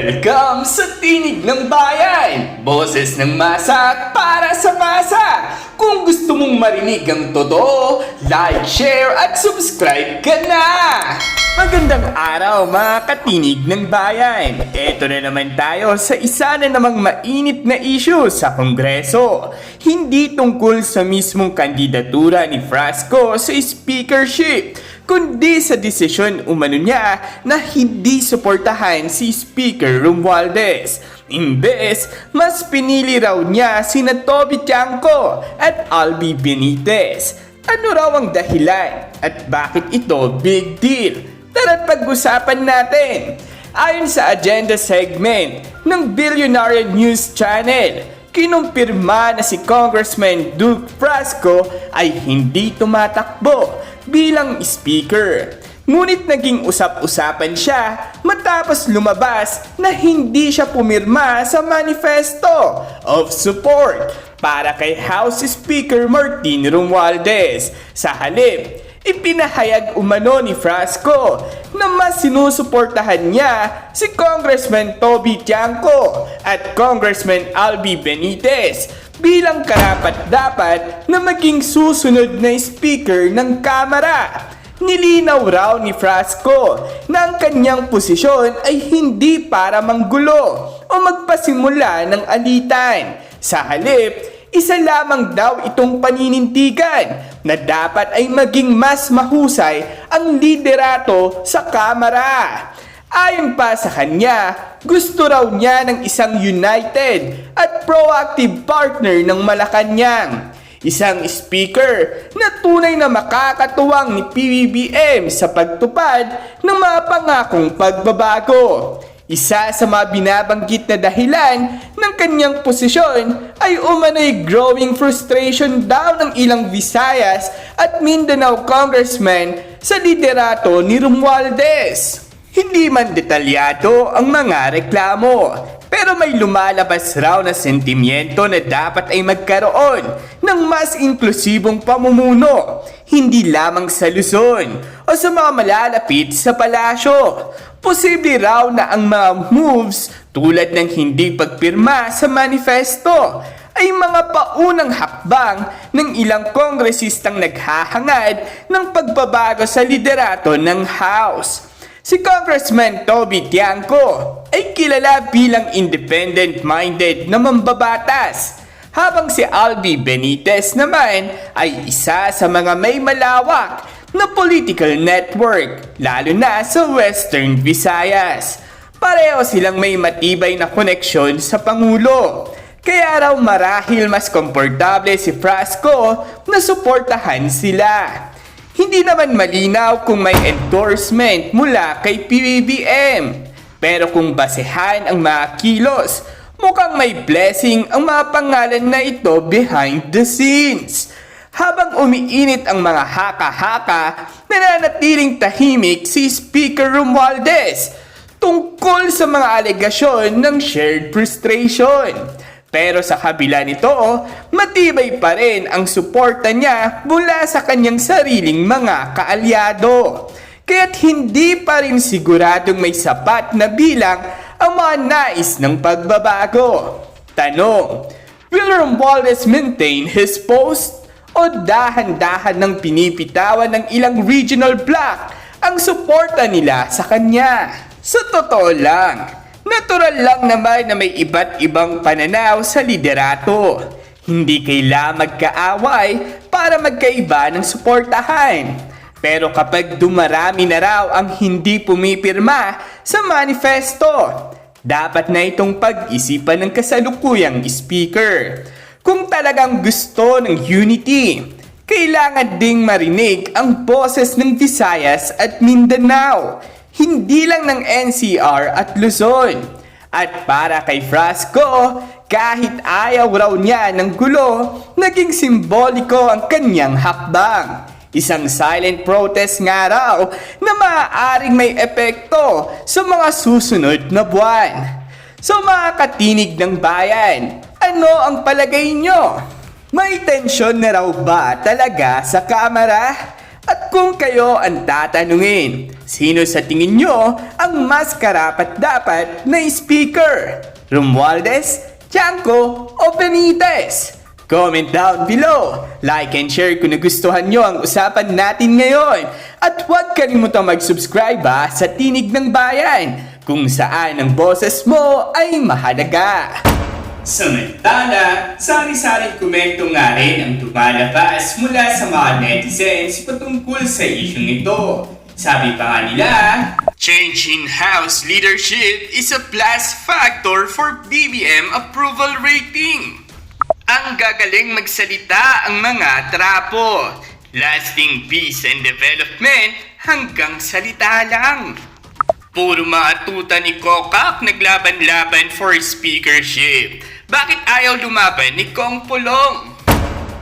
Welcome sa Tinig ng Bayan! Boses ng masa para sa masa! Kung gusto mong marinig ang totoo, like, share at subscribe ka na! Magandang araw mga katinig ng bayan! Ito na naman tayo sa isa na namang mainit na issue sa Kongreso. Hindi tungkol sa mismong kandidatura ni Frasco sa speakership, kundi sa desisyon umano niya na hindi suportahan si Speaker Romualdez. Imbes, mas pinili raw niya sina Toby Tiangco at Albi Benitez. Ano raw ang dahilan at bakit ito big deal? Tara't pag-usapan natin. Ayon sa agenda segment ng Billionaire News Channel, kinumpirma na si Congressman Duke Frasco ay hindi tumatakbo bilang speaker. Ngunit naging usap-usapan siya matapos lumabas na hindi siya pumirma sa manifesto of support para kay House Speaker Martin Romualdez. Sa halip, ipinahayag umano ni Frasco na mas sinusuportahan niya si Congressman Toby Tiangco at Congressman Albi Benitez bilang karapat-dapat na maging susunod na speaker ng Kamara. Nilinaw raw ni Frasco na ang kanyang posisyon ay hindi para manggulo o magpasimula ng alitan. Sa halip, isa lamang daw itong paninindigan na dapat ay maging mas mahusay ang liderato sa Kamara. Ayon pa sa kanya, gusto raw niya ng isang united at proactive partner ng Malacanang. Isang speaker na tunay na makakatuwang ni PBBM sa pagtupad ng mga pangakong pagbabago. Isa sa mga binabanggit na dahilan ng kanyang posisyon ay umano'y growing frustration daw ng ilang Visayas at Mindanao congressmen sa liderato ni Romualdez. Hindi man detalyado ang mga reklamo, pero may lumalabas raw na sentimiento na dapat ay magkaroon ng mas inklusibong pamumuno, hindi lamang sa Luzon o sa mga malalapit sa palasyo. Posible raw na ang mga moves tulad ng hindi pagpirma sa manifesto ay mga paunang hakbang ng ilang kongresistang naghahangad ng pagbabago sa liderato ng House. Si Congressman Toby Tiangco ay kilala bilang independent-minded na mambabatas, habang si Albi Benitez naman ay isa sa mga may malawak na political network, lalo na sa Western Visayas. Pareho silang may matibay na koneksyon sa Pangulo, kaya raw marahil mas komportable si Frasco na suportahan sila. Hindi naman malinaw kung may endorsement mula kay PBBM. Pero kung basehan ang mga kilos, mukhang may blessing ang mga pangalan na ito behind the scenes. Habang umiinit ang mga haka-haka, nananatiling tahimik si Speaker Romualdez tungkol sa mga alegasyon ng shared frustration. Pero sa kabila nito, matibay pa rin ang suporta niya mula sa kanyang sariling mga kaalyado. Kaya't hindi pa rin siguradong may sapat na bilang ang mga nais ng pagbabago. Tanong, will Romualdez maintain his post o dahan-dahan ng pinipitawan ng ilang regional bloc ang suporta nila sa kanya? Sa totoo lang, natural lang naman na may iba't ibang pananaw sa liderato. Hindi kailangan magkaaway para magkaiba ng suportahan. Pero kapag dumarami na raw ang hindi pumipirma sa manifesto, dapat na itong pag-isipan ng kasalukuyang speaker. Kung talagang gusto ng unity, kailangan ding marinig ang boses ng Visayas at Mindanao, hindi lang ng NCR at Luzon. At para kay Frasco, kahit ayaw raw niya ng gulo, naging simboliko ang kanyang hakbang. Isang silent protest nga raw na maaaring may epekto sa mga susunod na buwan. So mga katinig ng bayan, ano ang palagay nyo? May tensyon na raw ba talaga sa Kamara? At At kung kayo ang tatanungin, sino sa tingin nyo ang mas karapat-dapat na speaker? Romualdez, Tiangco o Benitez? Comment down below, like and share kung nagustuhan nyo ang usapan natin ngayon. At huwag kalimutang mag-subscribe sa Tinig ng Bayan, kung saan ang boses mo ay mahalaga. Samantala, sari-saring komento nga rin ang lumalabas mula sa mga netizens patungkol sa isyong ito. Sabi pa nga nila, change in House leadership is a plus factor for BBM approval rating. Ang gagaling magsalita ang mga trapo. Lasting peace and development hanggang salita lang. Puro mga tuta ni Kokak naglaban-laban for speakership. Bakit ayaw lumaban ni Kong Pulong?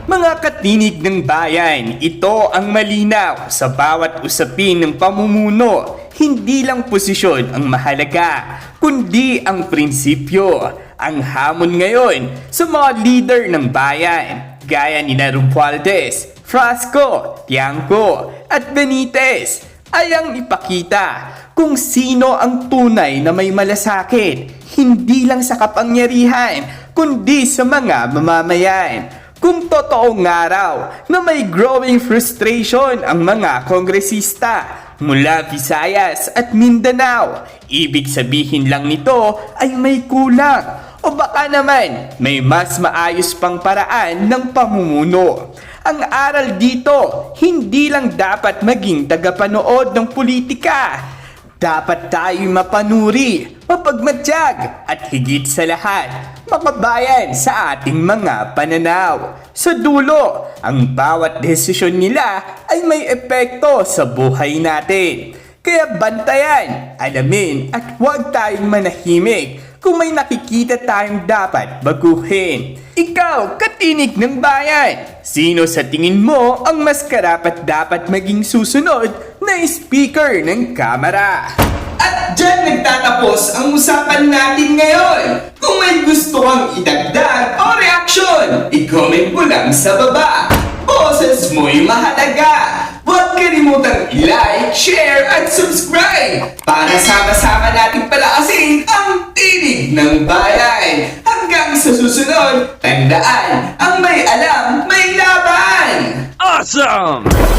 Mga katinig ng bayan, ito ang malinaw sa bawat usapin ng pamumuno. Hindi lang posisyon ang mahalaga, kundi ang prinsipyo. Ang hamon ngayon sa mga leader ng bayan, gaya ni Romualdez, Frasco, Tiangco at Benitez, ay ang ipakita kung sino ang tunay na may malasakit, hindi lang sa kapangyarihan, kundi sa mga mamamayan. Kung totoong araw na may growing frustration ang mga kongresista mula Visayas at Mindanao, ibig sabihin lang nito ay may kulang o baka naman may mas maayos pang paraan ng pamumuno. Ang aral dito, hindi lang dapat maging tagapanood ng politika. Dapat tayo'y mapanuri, mapagmatyag, at higit sa lahat, makabayan sa ating mga pananaw. Sa dulo, ang bawat desisyon nila ay may epekto sa buhay natin. Kaya bantayan, alamin, at huwag tayong manahimik kung may nakikita tayong dapat baguhin. Ikaw, katinig ng bayan, sino sa tingin mo ang mas karapat-dapat maging susunod na speaker ng Kamara? At dyan nagtatapos ang usapan natin ngayon. Kung may gusto kang idagdag o reaksyon, i-comment mo lang sa baba. Boses mo'y mahalaga. Huwag kalimutang i-like, share at subscribe para sama-sama natin palakasin ang Tinig ng Bayan. Hanggang sa susunod, tandaan, ang may alam, may laban! Awesome!